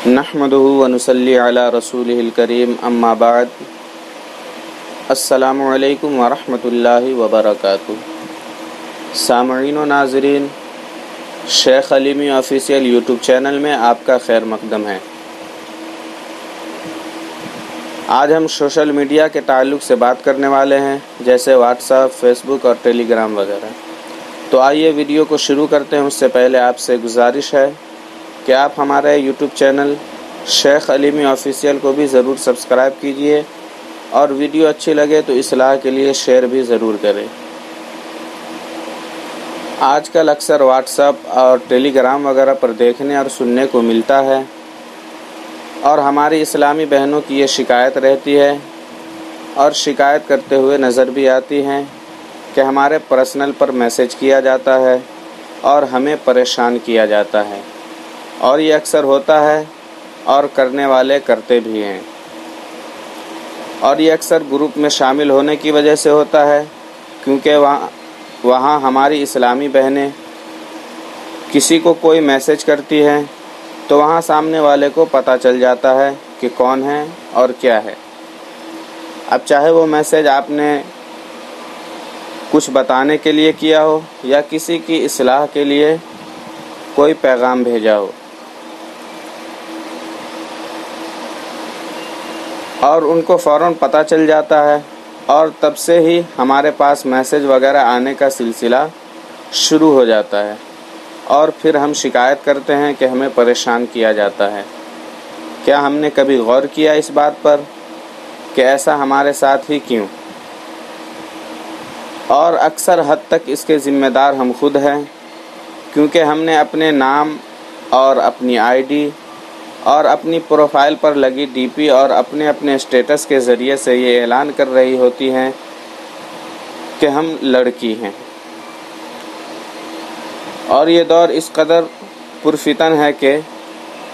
نحمده ونصلي علی رسولہ الکریم اما بعد السلام علیکم ورحمۃ اللہ وبرکاتہ۔ سامعین و ناظرین، شیخ علیمی آفیشیل یوٹیوب چینل میں آپ کا خیر مقدم ہے۔ آج ہم سوشل میڈیا کے تعلق سے بات کرنے والے ہیں، جیسے واٹس ایپ، فیس بک اور ٹیلی گرام وغیرہ۔ تو آئیے ویڈیو کو شروع کرتے ہیں۔ اس سے پہلے آپ سے گزارش ہے کہ آپ ہمارے یوٹیوب چینل شیخ علیمی آفیشیل کو بھی ضرور سبسکرائب کیجئے اور ویڈیو اچھی لگے تو اصلاح کے لیے شیئر بھی ضرور کریں۔ آج کل اکثر واٹس ایپ اور ٹیلی گرام وغیرہ پر دیکھنے اور سننے کو ملتا ہے، اور ہماری اسلامی بہنوں کی یہ شکایت رہتی ہے اور شکایت کرتے ہوئے نظر بھی آتی ہیں کہ ہمارے پرسنل پر میسج کیا جاتا ہے اور ہمیں پریشان کیا جاتا ہے، اور یہ اکثر ہوتا ہے اور کرنے والے کرتے بھی ہیں، اور یہ اکثر گروپ میں شامل ہونے کی وجہ سے ہوتا ہے، کیونکہ وہاں ہماری اسلامی بہنیں کسی کو کوئی میسج کرتی ہیں تو وہاں سامنے والے کو پتہ چل جاتا ہے کہ کون ہے اور کیا ہے۔ اب چاہے وہ میسج آپ نے کچھ بتانے کے لیے کیا ہو یا کسی کی اصلاح کے لیے کوئی پیغام بھیجا ہو، اور ان کو فوراً پتہ چل جاتا ہے، اور تب سے ہی ہمارے پاس میسج وغیرہ آنے کا سلسلہ شروع ہو جاتا ہے، اور پھر ہم شکایت کرتے ہیں کہ ہمیں پریشان کیا جاتا ہے۔ کیا ہم نے کبھی غور کیا اس بات پر کہ ایسا ہمارے ساتھ ہی کیوں؟ اور اکثر حد تک اس کے ذمہ دار ہم خود ہیں، کیونکہ ہم نے اپنے نام اور اپنی آئی ڈی اور اپنی پروفائل پر لگی ڈی پی اور اپنے اسٹیٹس کے ذریعے سے یہ اعلان کر رہی ہوتی ہیں کہ ہم لڑکی ہیں، اور یہ دور اس قدر پرفتن ہے کہ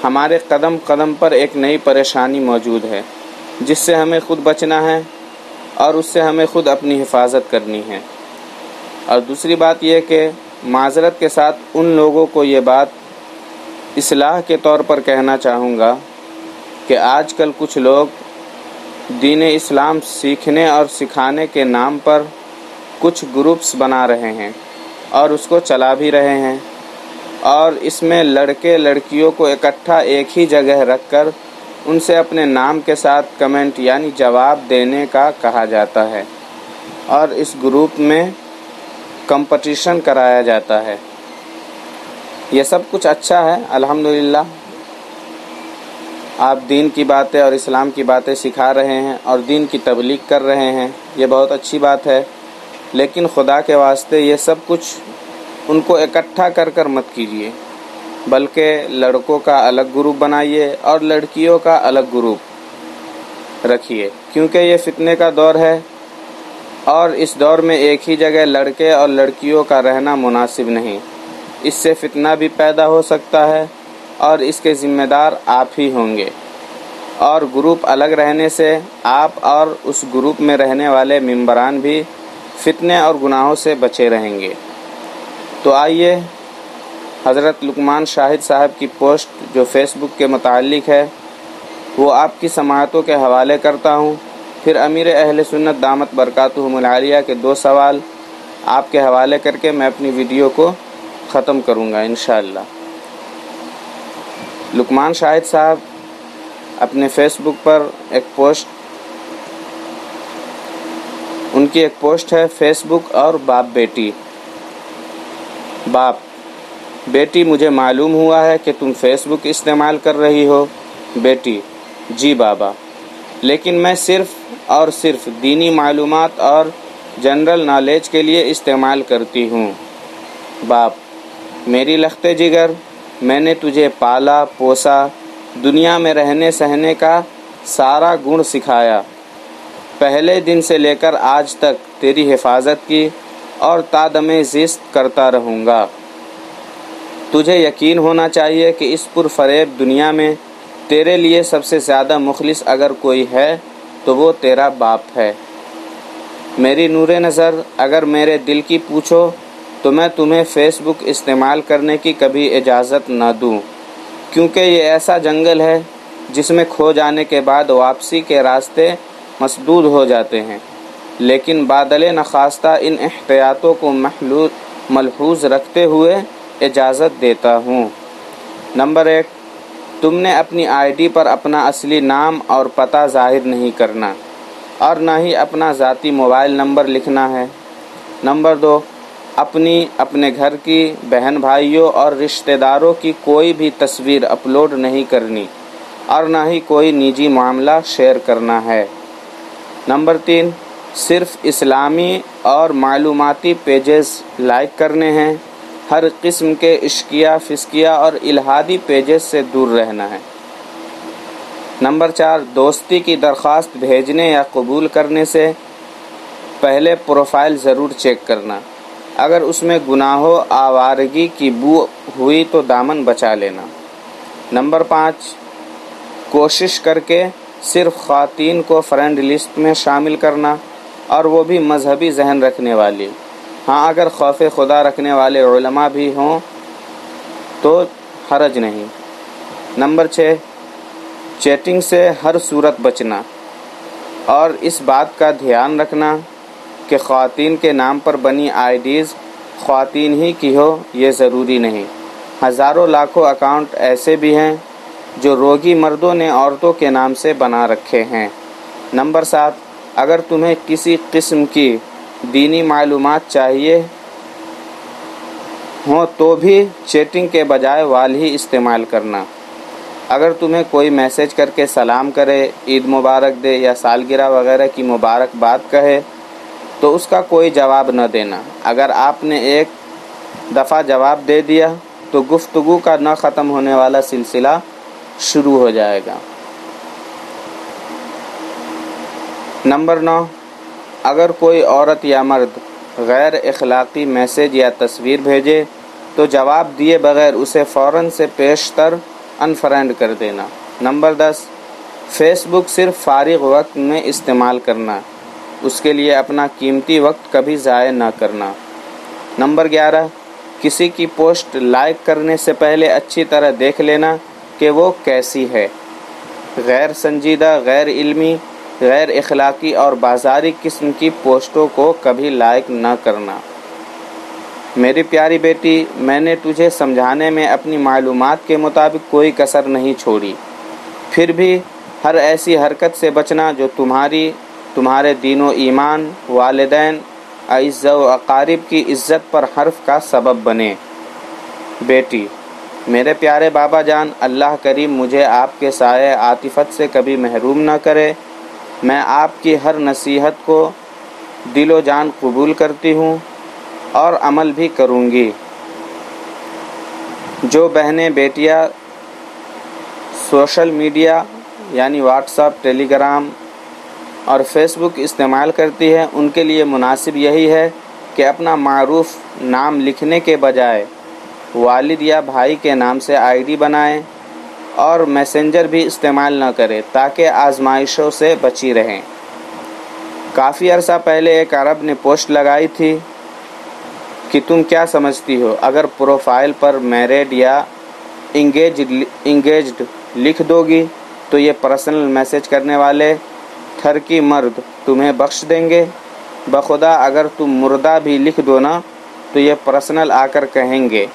ہمارے قدم قدم پر ایک نئی پریشانی موجود ہے، جس سے ہمیں خود بچنا ہے اور اس سے ہمیں خود اپنی حفاظت کرنی ہے۔ اور دوسری بات یہ کہ معذرت کے ساتھ ان لوگوں کو یہ بات اصلاح کے طور پر کہنا چاہوں گا کہ آج کل کچھ لوگ دین اسلام سیکھنے اور سکھانے کے نام پر کچھ گروپس بنا رہے ہیں اور اس کو چلا بھی رہے ہیں، اور اس میں لڑکے لڑکیوں کو اکٹھا ایک ہی جگہ رکھ کر ان سے اپنے نام کے ساتھ کمنٹ یعنی جواب دینے کا کہا جاتا ہے، اور اس گروپ میں کمپٹیشن کرایا جاتا ہے۔ یہ سب کچھ اچھا ہے، الحمدللہ آپ دین کی باتیں اور اسلام کی باتیں سکھا رہے ہیں اور دین کی تبلیغ کر رہے ہیں، یہ بہت اچھی بات ہے، لیکن خدا کے واسطے یہ سب کچھ ان کو اکٹھا کر کر مت کیجیے، بلکہ لڑکوں کا الگ گروپ بنائیے اور لڑکیوں کا الگ گروپ رکھیے، کیونکہ یہ فتنے کا دور ہے، اور اس دور میں ایک ہی جگہ لڑکے اور لڑکیوں کا رہنا مناسب نہیں۔ اس سے فتنہ بھی پیدا ہو سکتا ہے، اور اس کے ذمہ دار آپ ہی ہوں گے، اور گروپ الگ رہنے سے آپ اور اس گروپ میں رہنے والے ممبران بھی فتنے اور گناہوں سے بچے رہیں گے۔ تو آئیے حضرت لقمان شاہد صاحب کی پوسٹ جو فیس بک کے متعلق ہے وہ آپ کی سماعتوں کے حوالے کرتا ہوں، پھر امیر اہل سنت دامت برکاتہم العالیہ کے 2 سوال آپ کے حوالے کر کے میں اپنی ویڈیو کو ختم کروں گا انشاءاللہ۔ لقمان شاہد صاحب اپنے فیس بک پر ان کی ایک پوسٹ ہے، فیس بک اور باپ بیٹی۔ باپ: بیٹی، مجھے معلوم ہوا ہے کہ تم فیس بک استعمال کر رہی ہو۔ بیٹی: جی بابا، لیکن میں صرف اور صرف دینی معلومات اور جنرل نالج کے لیے استعمال کرتی ہوں۔ باپ: میری لخت جگر، میں نے تجھے پالا پوسا، دنیا میں رہنے سہنے کا سارا گن سکھایا، پہلے دن سے لے کر آج تک تیری حفاظت کی اور تادم زیست کرتا رہوں گا۔ تجھے یقین ہونا چاہیے کہ اس پرفریب دنیا میں تیرے لیے سب سے زیادہ مخلص اگر کوئی ہے تو وہ تیرا باپ ہے۔ میری نور نظر، اگر میرے دل کی پوچھو تو میں تمہیں فیس بک استعمال کرنے کی کبھی اجازت نہ دوں، کیونکہ یہ ایسا جنگل ہے جس میں کھو جانے کے بعد واپسی کے راستے مسدود ہو جاتے ہیں، لیکن بادل نخواستہ ان احتیاطوں کو ملحوظ رکھتے ہوئے اجازت دیتا ہوں۔ نمبر 1، تم نے اپنی آئی ڈی پر اپنا اصلی نام اور پتہ ظاہر نہیں کرنا اور نہ ہی اپنا ذاتی موبائل نمبر لکھنا ہے۔ نمبر 2، اپنے گھر کی، بہن بھائیوں اور رشتہ داروں کی کوئی بھی تصویر اپلوڈ نہیں کرنی اور نہ ہی کوئی نجی معاملہ شیئر کرنا ہے۔ نمبر 3، صرف اسلامی اور معلوماتی پیجز لائک کرنے ہیں، ہر قسم کے عشقیہ، فسقیہ اور الہادی پیجز سے دور رہنا ہے۔ نمبر 4، دوستی کی درخواست بھیجنے یا قبول کرنے سے پہلے پروفائل ضرور چیک کرنا، اگر اس میں گناہ و آوارگی کی بو ہوئی تو دامن بچا لینا۔ نمبر 5، کوشش کر کے صرف خواتین کو فرینڈ لسٹ میں شامل کرنا، اور وہ بھی مذہبی ذہن رکھنے والی۔ ہاں، اگر خوف خدا رکھنے والے علماء بھی ہوں تو حرج نہیں۔ نمبر 6، چیٹنگ سے ہر صورت بچنا اور اس بات کا دھیان رکھنا کہ خواتین کے نام پر بنی آئی ڈیز خواتین ہی کی ہو یہ ضروری نہیں، ہزاروں لاکھوں اکاؤنٹ ایسے بھی ہیں جو روگی مردوں نے عورتوں کے نام سے بنا رکھے ہیں۔ نمبر 7، اگر تمہیں کسی قسم کی دینی معلومات چاہیے ہوں تو بھی چیٹنگ کے بجائے وال ہی استعمال کرنا۔ اگر تمہیں کوئی میسج کر کے سلام کرے، عید مبارک دے یا سالگرہ وغیرہ کی مبارکباد کہے تو اس کا کوئی جواب نہ دینا۔ اگر آپ نے ایک دفعہ جواب دے دیا تو گفتگو کا نہ ختم ہونے والا سلسلہ شروع ہو جائے گا۔ نمبر 9، اگر کوئی عورت یا مرد غیر اخلاقی میسج یا تصویر بھیجے تو جواب دیے بغیر اسے فوراً سے پیشتر انفرینڈ کر دینا۔ نمبر 10، فیس بک صرف فارغ وقت میں استعمال کرنا، اس کے لیے اپنا قیمتی وقت کبھی ضائع نہ کرنا۔ نمبر 11، کسی کی پوسٹ لائک کرنے سے پہلے اچھی طرح دیکھ لینا کہ وہ کیسی ہے۔ غیر سنجیدہ، غیر علمی، غیر اخلاقی اور بازاری قسم کی پوسٹوں کو کبھی لائک نہ کرنا۔ میری پیاری بیٹی، میں نے تجھے سمجھانے میں اپنی معلومات کے مطابق کوئی کسر نہیں چھوڑی، پھر بھی ہر ایسی حرکت سے بچنا جو تمہارے دین و ایمان، والدین، اعزاء و اقارب کی عزت پر حرف کا سبب بنے۔ بیٹی، میرے پیارے بابا جان، اللہ کریم مجھے آپ کے سایہ عاطفت سے کبھی محروم نہ کرے۔ میں آپ کی ہر نصیحت کو دل و جان قبول کرتی ہوں اور عمل بھی کروں گی۔ جو بہنیں بیٹیاں سوشل میڈیا یعنی واٹس ایپ، ٹیلی گرام اور فیس بک استعمال کرتی ہے، ان کے لیے مناسب یہی ہے کہ اپنا معروف نام لکھنے کے بجائے والد یا بھائی کے نام سے آئی ڈی بنائیں اور میسنجر بھی استعمال نہ کریں تاکہ آزمائشوں سے بچی رہیں۔ کافی عرصہ پہلے ایک عرب نے پوسٹ لگائی تھی کہ تم کیا سمجھتی ہو، اگر پروفائل پر میرڈ یا انگیجڈ لکھ دو گی تو یہ پرسنل میسج کرنے والے ٹھرکی مرد تمہیں بخش دیں گے؟ بخدا اگر تم مردہ بھی لکھ دو نا تو یہ پرسنل آ کر کہیں گے،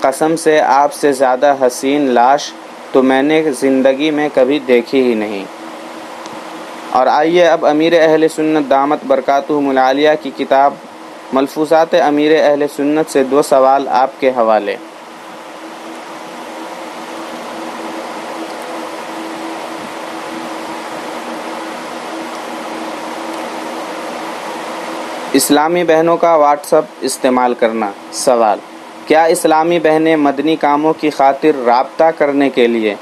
قسم سے آپ سے زیادہ حسین لاش تو میں نے زندگی میں کبھی دیکھی ہی نہیں۔ اور آئیے اب امیر اہل سنت دامت برکاتہم العالیہ کی کتاب ملفوظات امیر اہل سنت سے 2 سوال آپ کے حوالے۔ اسلامی بہنوں کا واٹس ایپ استعمال کرنا۔ سوال: کیا اسلامی بہنیں مدنی کاموں کی خاطر رابطہ کرنے کے لیے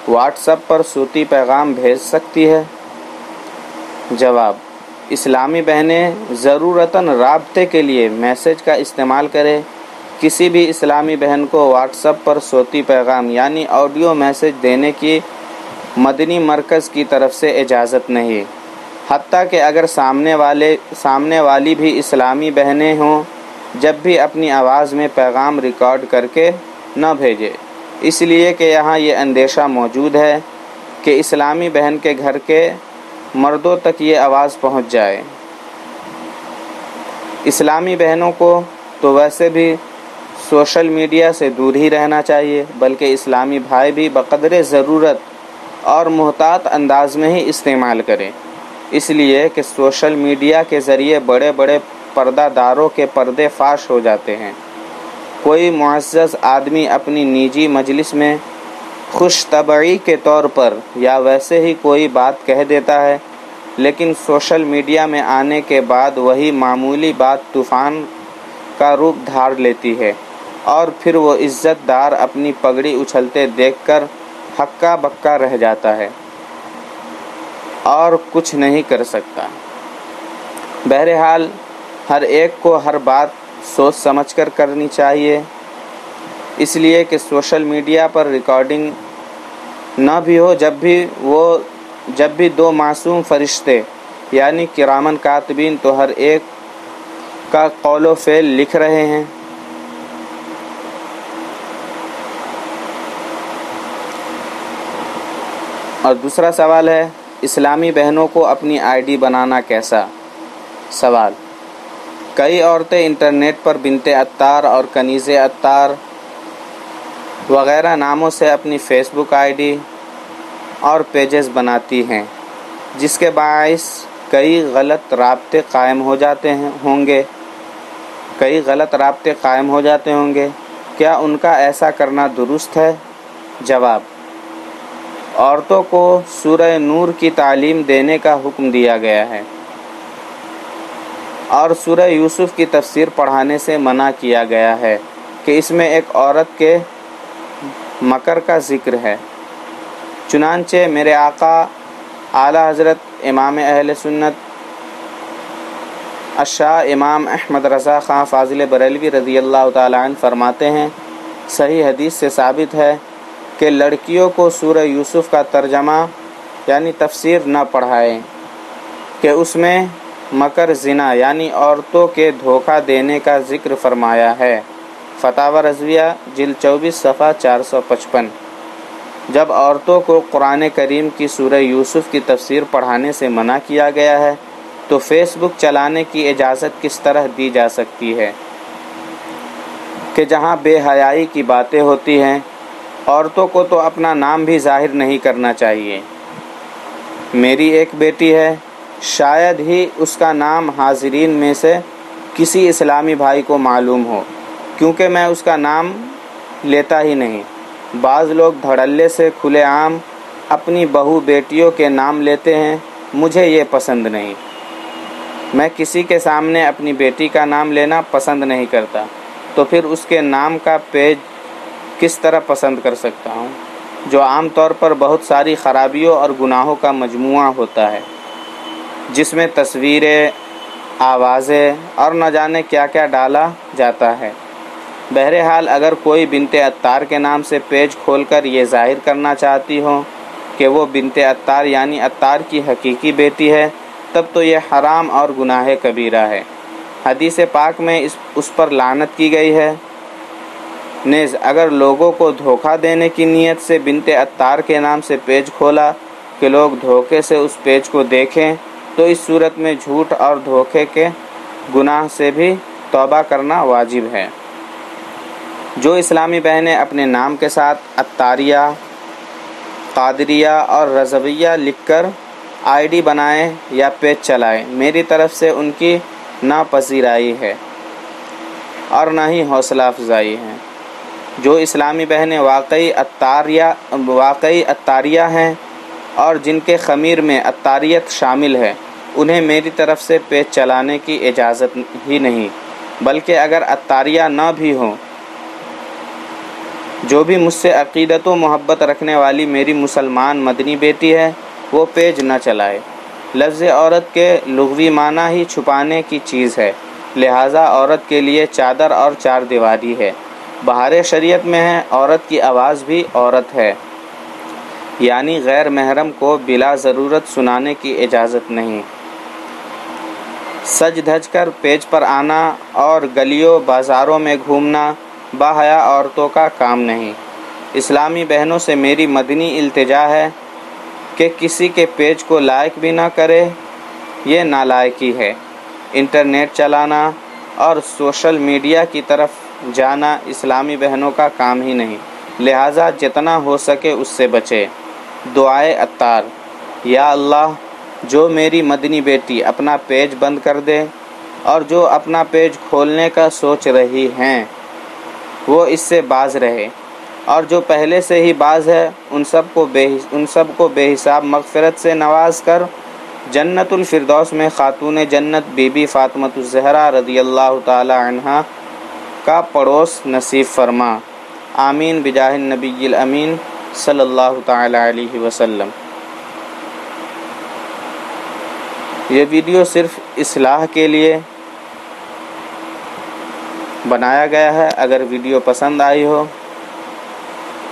واٹس ایپ پر صوتی پیغام بھیج سکتی ہے؟ جواب: اسلامی بہنیں ضرورتاً رابطے کے لیے میسج کا استعمال کریں۔ کسی بھی اسلامی بہن کو واٹس ایپ پر صوتی پیغام یعنی آڈیو میسج دینے کی مدنی مرکز کی طرف سے اجازت نہیں، حتیٰ کہ اگر سامنے والی بھی اسلامی بہنیں ہوں، جب بھی اپنی آواز میں پیغام ریکارڈ کر کے نہ بھیجے۔ اس لیے کہ یہاں یہ اندیشہ موجود ہے کہ اسلامی بہن کے گھر کے مردوں تک یہ آواز پہنچ جائے۔ اسلامی بہنوں کو تو ویسے بھی سوشل میڈیا سے دور ہی رہنا چاہیے، بلکہ اسلامی بھائی بھی بقدر ضرورت اور محتاط انداز میں ہی استعمال کریں، اس لیے کہ سوشل میڈیا کے ذریعے بڑے بڑے پردہ داروں کے پردے فاش ہو جاتے ہیں۔ کوئی معزز آدمی اپنی نجی مجلس میں خوش طبعی کے طور پر یا ویسے ہی کوئی بات کہہ دیتا ہے، لیکن سوشل میڈیا میں آنے کے بعد وہی معمولی بات طوفان کا روپ دھار لیتی ہے، اور پھر وہ عزت دار اپنی پگڑی اچھلتے دیکھ کر ہکا بکا رہ جاتا ہے اور کچھ نہیں کر سکتا۔ بہرحال ہر ایک کو ہر بات سوچ سمجھ کر کرنی چاہیے، اس لیے کہ سوشل میڈیا پر ریکارڈنگ نہ بھی ہو، جب بھی دو معصوم فرشتے یعنی کرامن کاتبین تو ہر ایک کا قول و فعل لکھ رہے ہیں۔ اور دوسرا سوال ہے، اسلامی بہنوں کو اپنی آئی ڈی بنانا کیسا؟ سوال: کئی عورتیں انٹرنیٹ پر بنت عطار اور کنیز عطار وغیرہ ناموں سے اپنی فیس بک آئی ڈی اور پیجز بناتی ہیں، جس کے باعث کئی غلط رابطے قائم ہو جاتے ہوں گے۔ کیا ان کا ایسا کرنا درست ہے؟ جواب: عورتوں کو سورہ نور کی تعلیم دینے کا حکم دیا گیا ہے اور سورہ یوسف کی تفسیر پڑھانے سے منع کیا گیا ہے کہ اس میں ایک عورت کے مکر کا ذکر ہے۔ چنانچہ میرے آقا اعلی حضرت امام اہل سنت الشاہ امام احمد رضا خان فاضل بریلوی رضی اللہ تعالیٰ عنہ فرماتے ہیں، صحیح حدیث سے ثابت ہے کہ لڑکیوں کو سورہ یوسف کا ترجمہ یعنی تفسیر نہ پڑھائیں کہ اس میں مکر زنا یعنی عورتوں کے دھوکہ دینے کا ذکر فرمایا ہے۔ فتاوی رضویہ جلد 24 صفحہ 455۔ جب عورتوں کو قرآن کریم کی سورہ یوسف کی تفسیر پڑھانے سے منع کیا گیا ہے تو فیس بک چلانے کی اجازت کس طرح دی جا سکتی ہے کہ جہاں بے حیائی کی باتیں ہوتی ہیں؟ عورتوں کو تو اپنا نام بھی ظاہر نہیں کرنا چاہیے۔ میری ایک بیٹی ہے، شاید ہی اس کا نام حاضرین میں سے کسی اسلامی بھائی کو معلوم ہو، کیونکہ میں اس کا نام لیتا ہی نہیں۔ بعض لوگ دھڑلے سے کھلے عام اپنی بہو بیٹیوں کے نام لیتے ہیں، مجھے یہ پسند نہیں۔ میں کسی کے سامنے اپنی بیٹی کا نام لینا پسند نہیں کرتا، تو پھر اس کے نام کا پیج کس طرح پسند کر سکتا ہوں، جو عام طور پر بہت ساری خرابیوں اور گناہوں کا مجموعہ ہوتا ہے، جس میں تصویریں، آوازیں اور نہ جانے کیا کیا ڈالا جاتا ہے۔ بہرحال اگر کوئی بنت عطار کے نام سے پیج کھول کر یہ ظاہر کرنا چاہتی ہو کہ وہ بنت عطار یعنی عطار کی حقیقی بیٹی ہے، تب تو یہ حرام اور گناہ کبیرہ ہے۔ حدیث پاک میں اس پر لعنت کی گئی ہے۔ نیز اگر لوگوں کو دھوکہ دینے کی نیت سے بنت عطار کے نام سے پیج کھولا کہ لوگ دھوکے سے اس پیج کو دیکھیں، تو اس صورت میں جھوٹ اور دھوکے کے گناہ سے بھی توبہ کرنا واجب ہے۔ جو اسلامی بہنیں اپنے نام کے ساتھ عطاریہ، قادریہ اور رضویہ لکھ کر آئی ڈی بنائیں یا پیج چلائیں، میری طرف سے ان کی نہ پذیرائی ہے اور نہ ہی حوصلہ افزائی ہے۔ جو اسلامی بہنیں واقعی عطاریہ ہیں اور جن کے خمیر میں عطاریت شامل ہے، انہیں میری طرف سے پیج چلانے کی اجازت ہی نہیں، بلکہ اگر عطاریہ نہ بھی ہوں، جو بھی مجھ سے عقیدت و محبت رکھنے والی میری مسلمان مدنی بیٹی ہے، وہ پیج نہ چلائے۔ لفظ عورت کے لغوی معنی ہی چھپانے کی چیز ہے، لہٰذا عورت کے لیے چادر اور چار دیواری ہے۔ بہار شریعت میں ہے، عورت کی آواز بھی عورت ہے، یعنی غیر محرم کو بلا ضرورت سنانے کی اجازت نہیں۔ سج دھج کر پیج پر آنا اور گلیوں بازاروں میں گھومنا باحیا عورتوں کا کام نہیں۔ اسلامی بہنوں سے میری مدنی التجا ہے کہ کسی کے پیج کو لائک بھی نہ کرے، یہ نالائکی ہے۔ انٹرنیٹ چلانا اور سوشل میڈیا کی طرف جانا اسلامی بہنوں کا کام ہی نہیں، لہٰذا جتنا ہو سکے اس سے بچے۔ دعائے عطار: یا اللہ، جو میری مدنی بیٹی اپنا پیج بند کر دے اور جو اپنا پیج کھولنے کا سوچ رہی ہیں وہ اس سے باز رہے، اور جو پہلے سے ہی باز ہے ان سب کو بے حساب مغفرت سے نواز کر جنت الفردوس میں خاتون جنت بی بی فاطمۃ الزہرا رضی اللہ تعالی عنہا کا پڑوس نصیب فرما۔ آمین بجاہ النبی الامین صلی اللہ تعالی علیہ وسلم۔ یہ ویڈیو صرف اصلاح کے لیے بنایا گیا ہے۔ اگر ویڈیو پسند آئی ہو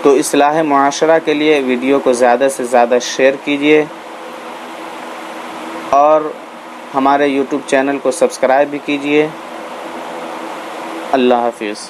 تو اصلاح معاشرہ کے لیے ویڈیو کو زیادہ سے زیادہ شیئر کیجیے اور ہمارے یوٹیوب چینل کو سبسکرائب بھی کیجیے۔ اللہ حافظ۔